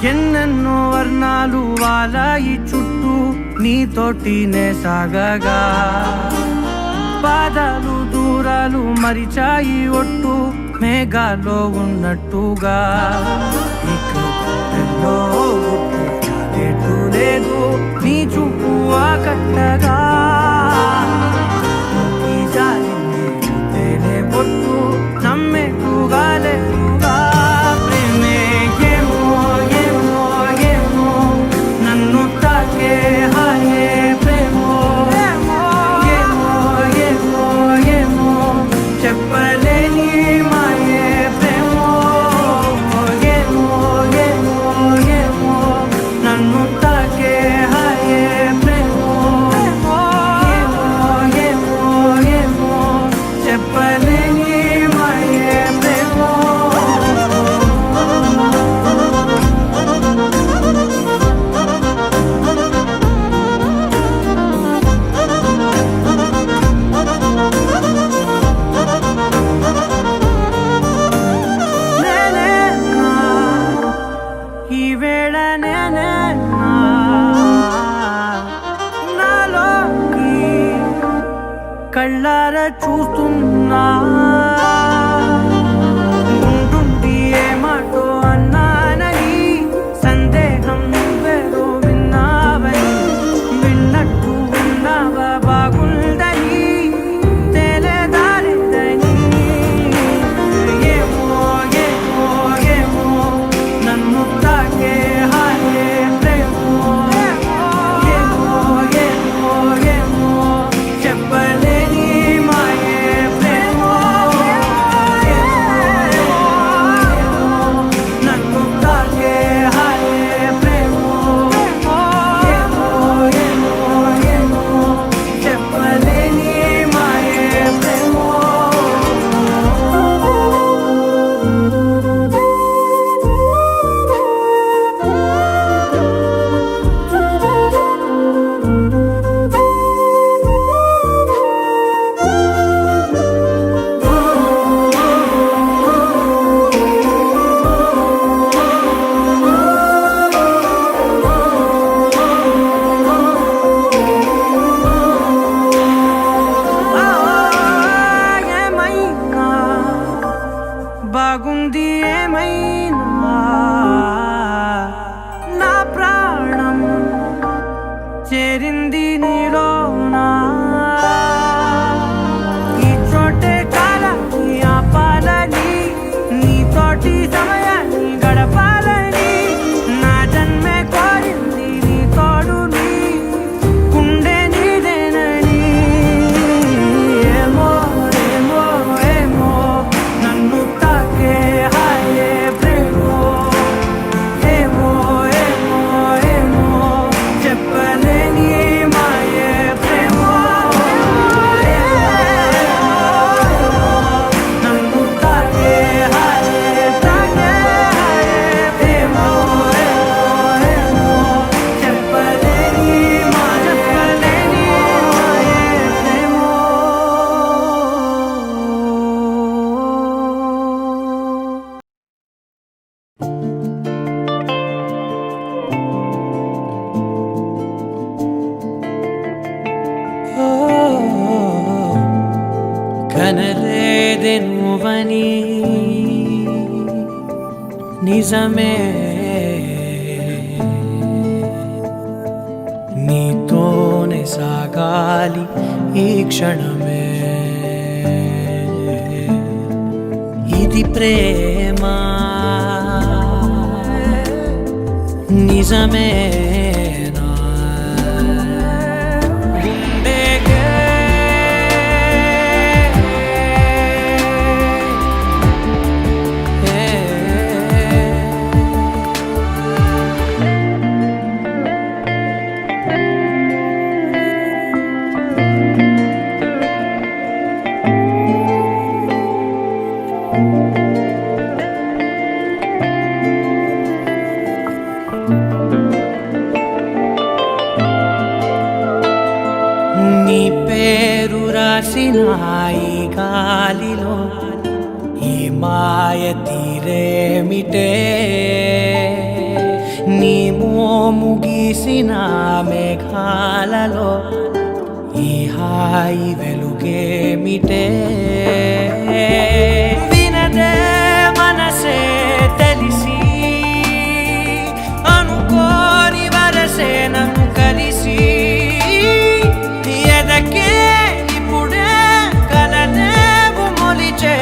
ఎన్నెన్నో వర్ణాలు వాలాయి చుట్టూ నీతోటినే సాగగా పాదాలు దూరాలు మరిచాయి ఒట్టు మేఘాల్లో ఉన్నట్టుగా ఇక గుర్తు లేదు నీ చూపు ఆకట్టగా పొట్టు నమ్మేట్టుగా లేదుగా ప్రేమే ఏమో ఏమో ఏమో నన్ను తాకే హాయే ప్రేమో ఏమో ఏమో ఏమో ఏమో చెప్పలేని మాయే ప్రేమో ఏమో ఏమో ఏమో నన్ను తాకే హాయే ప్రేమో ఏమో ఏమో ఏమో చెప్పలేని కళ్ళారా చూస్తున్నా ఉంటుండి ఏమాటో అన్నానని సందేహం నువ్వేదో విన్నావని విన్నట్టు ఉన్నావా బాగుందని తెలియదారిదని ఏమో ఏమో ఏమో నన్ను తాకే హాయే ప్రేమో ఏమో ఏమో ఏమో చెప్పలే బాగుంది ఏమైనా నా ప్రాణం చేరింది నీలోనా ఈ చోటే కాలాన్ని ఆపాలని నీతోటి సమయాన్ని గడపాలని నా జన్మే కోరింది నీ తోడుని కుండే నీదేనని ఏమో ఏమో ఏమో నన్ను తాకే హాయే ప్రేమో ఏమో ఏమో ఏమో చెప్పలేని మాయే ప్రేమో నన్ను తాకే హాయే ప్రేమో ఏమో చెప్పలేని మాయే ప్రేమో. కనలేదే నువ్వని నిజమే నీతోనే సాగాలి ఈ క్షణమే ఇది ప్రేమ నిజమేనా గుండెకే నీ పేరు రాసిన ఈ గాలిలో ఈ మాయ తీరేమిటే వీసిన మేఘాలలో ఈ హాయి వెలుగేమిటే వినదే మనసే తెలిసి అనుకోని వరసే నన్ను కలిసి ఎదకే ఇప్పుడే కలనేవు మొలిచే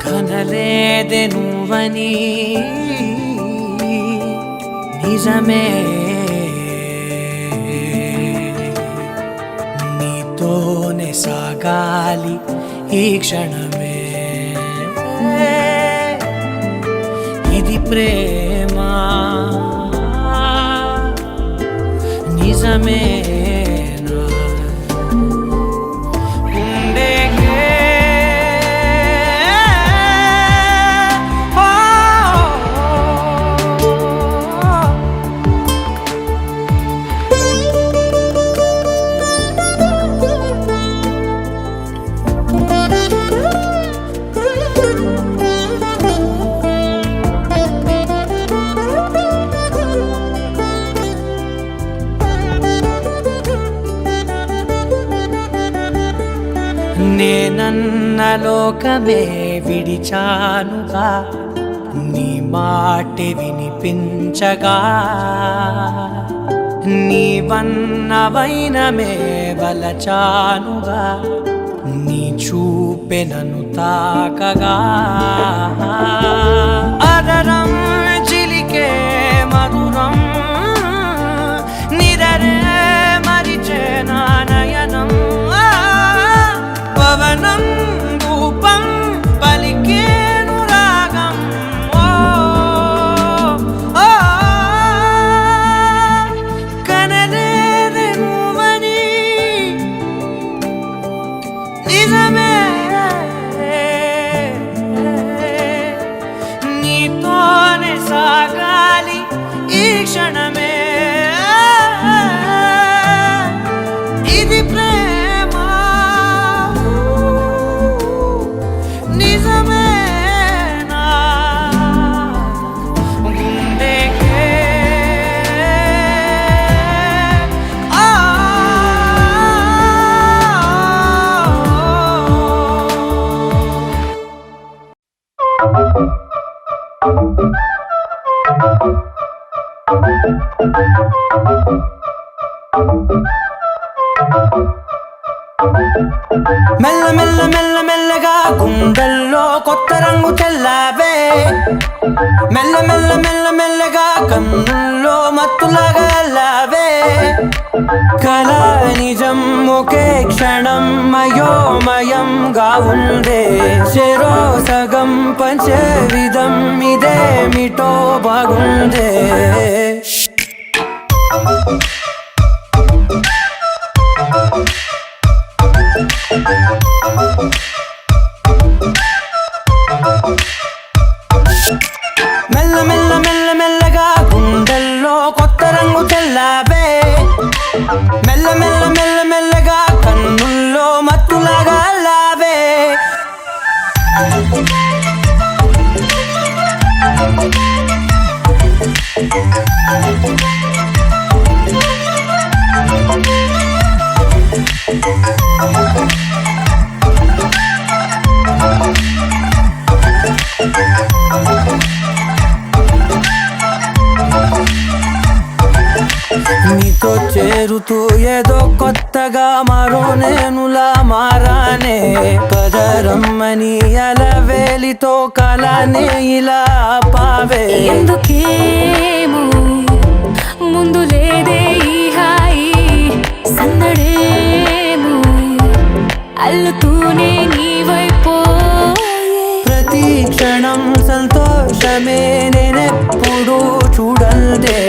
కనలేదే నువ్వని నిజమే నీతోనే సాగాలి ఈ క్షణమే ఇది ప్రేమ నిజమే నేనన్న లోకమే విడిచానుగా నీ మాటే వినిపించగా నీవన్న వైనమే వలచానుగా నీ చూపే నన్ను తాకగా అదరం చిలికే మధురం నిదరే మరిచే నా నయనం పవనం రూపం పలికేను రాగం కనలేదే నువ్వని నిజమే నీతోనే సాగాలి ఈ క్షణమే ఇది ప్రేమ నిజమేనా గుండెకే మెల్ల మెల్ల మెల్ల మెల్లగా గుండెల్లో కొత్త రంగు చల్లావే మెల్ల మెల్ల మెల్ల మెల్లగా కన్నుల్లో మత్తులాగా అల్లావే కళ నిజం ఒకే క్షణం మయోమయంగా ఉందే చెరో సగం పంచే విధం ఇదేమిటో బాగుందే మెల్ల మెల్ల మెల్ల మెల్లగా గుండెల్లో కొత్త రంగు చల్లావే మెల్ల మెల్ల మెల్ల మెల్లగా కన్నుల్లో మత్తులాగా అల్లావే నీతో చేరుతూ ఏదో కొత్తగా మరో నేనులా మారానే పదరమ్మని అలవేలితో కలానే ఇలా పావే ఎందుకేమో ముందు లేదే ఈ హాయి సందడేమో అల్లుతూనే నీ వైపు ప్రతి క్షణం సంతోషమే నేనెప్పుడు చూడల్దే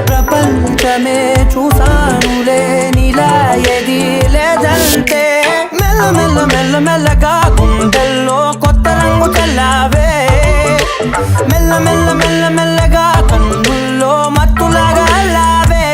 ప్రపంచమే చూసానులే నీలా ఏది లేదంటే మెల్ల మెల్ల మెల్ల మెల్లగా గుండెల్లో కొత్త రంగు చల్లావే మెల్ల మెల్ల మెల్ల మెల్లగా కన్నుల్లో మత్తులాగా అల్లావే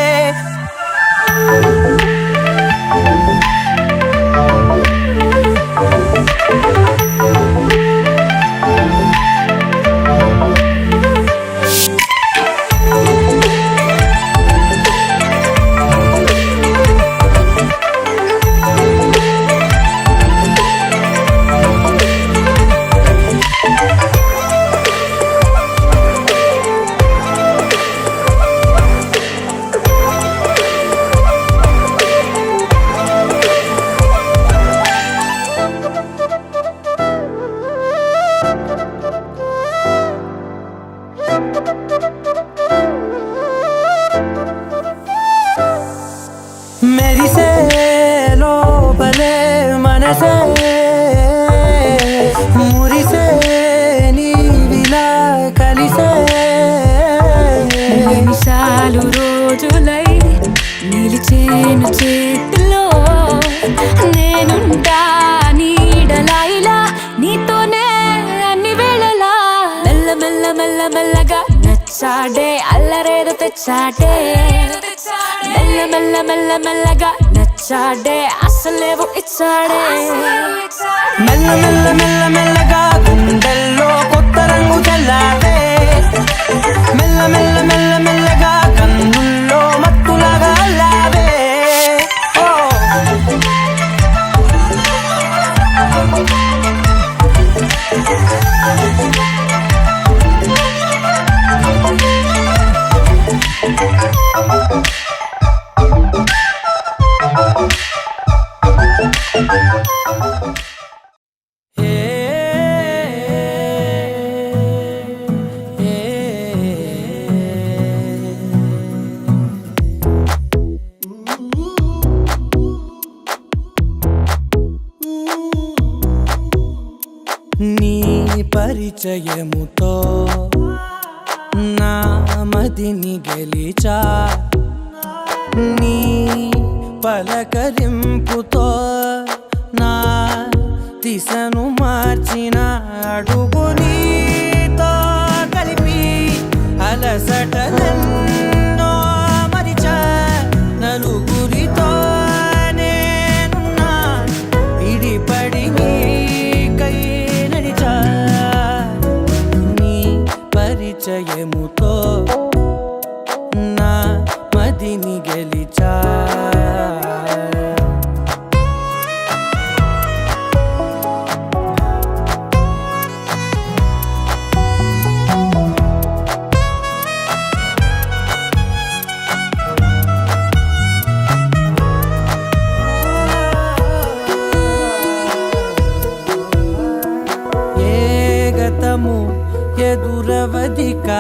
నేను చేతిలో నేనుంటా నీడలా ఇలా నీతోనే అన్ని వేళలా మెల్ల మెల్ల మెల్ల మెల్లగా నచ్చాడే అల్లరేదో తెచ్చాడే మెల్ల మెల్ల మెల్ల మెల్లగా నచ్చాడే అసలేవో ఇచ్చాడే మెల్ల మెల్ల మెల్ల మెల్లగా గుండెల్లో కొత్త రంగు చల్లాడే మెల్ల మెల్ల మెల్ల మెల్లగా కన్నుల్లో మత్తులాగా అల్లాడే ఓ నీ పరిచయముతో నా మదిని గెలిచా నీ పలకరింపుతో నా దిశను మార్చిన అడుగు నీతో కలిపి అలసటలెన్నో మరిచా నలుగురితో నేనున్నా విడిపడి నీకై నడిచా నీ పరిచయముతో నా మదిని గెలిచా ఎదురవదిక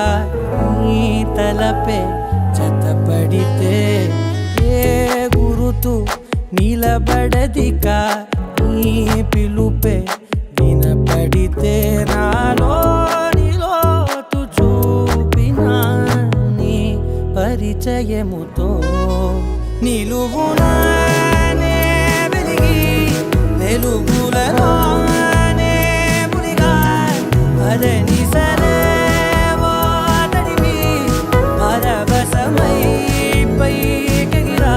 నీ తలపే జతపడితే ఏ గురుతు నిలబడదిక నీ పిలుపే వినపడితే నాలో నిలోతు చూపిన నీ పరిచయముతో నిలువునానే వెలిగి వెలుగులలోనే మునిగా అదని సరేవో తడివి పరవశమై పైకెగిరా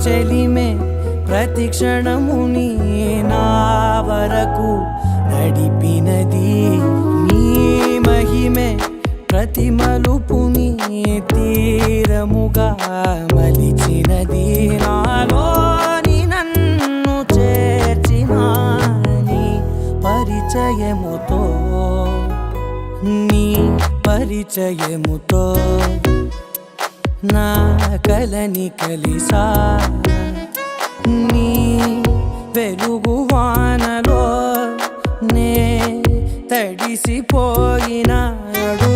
చెలిమే ప్రతి క్షణముని నా వరకు నడిపినది నీ మహిమే ప్రతి మలుపుని తీరముగా మలిచినది నాలోని నన్ను చేర్చిన నీ పరిచయముతో నీ పరిచయముతో నా కలని కలిసా నీ వెలుగు వానలో నే తడిసిపోయిన అడుగు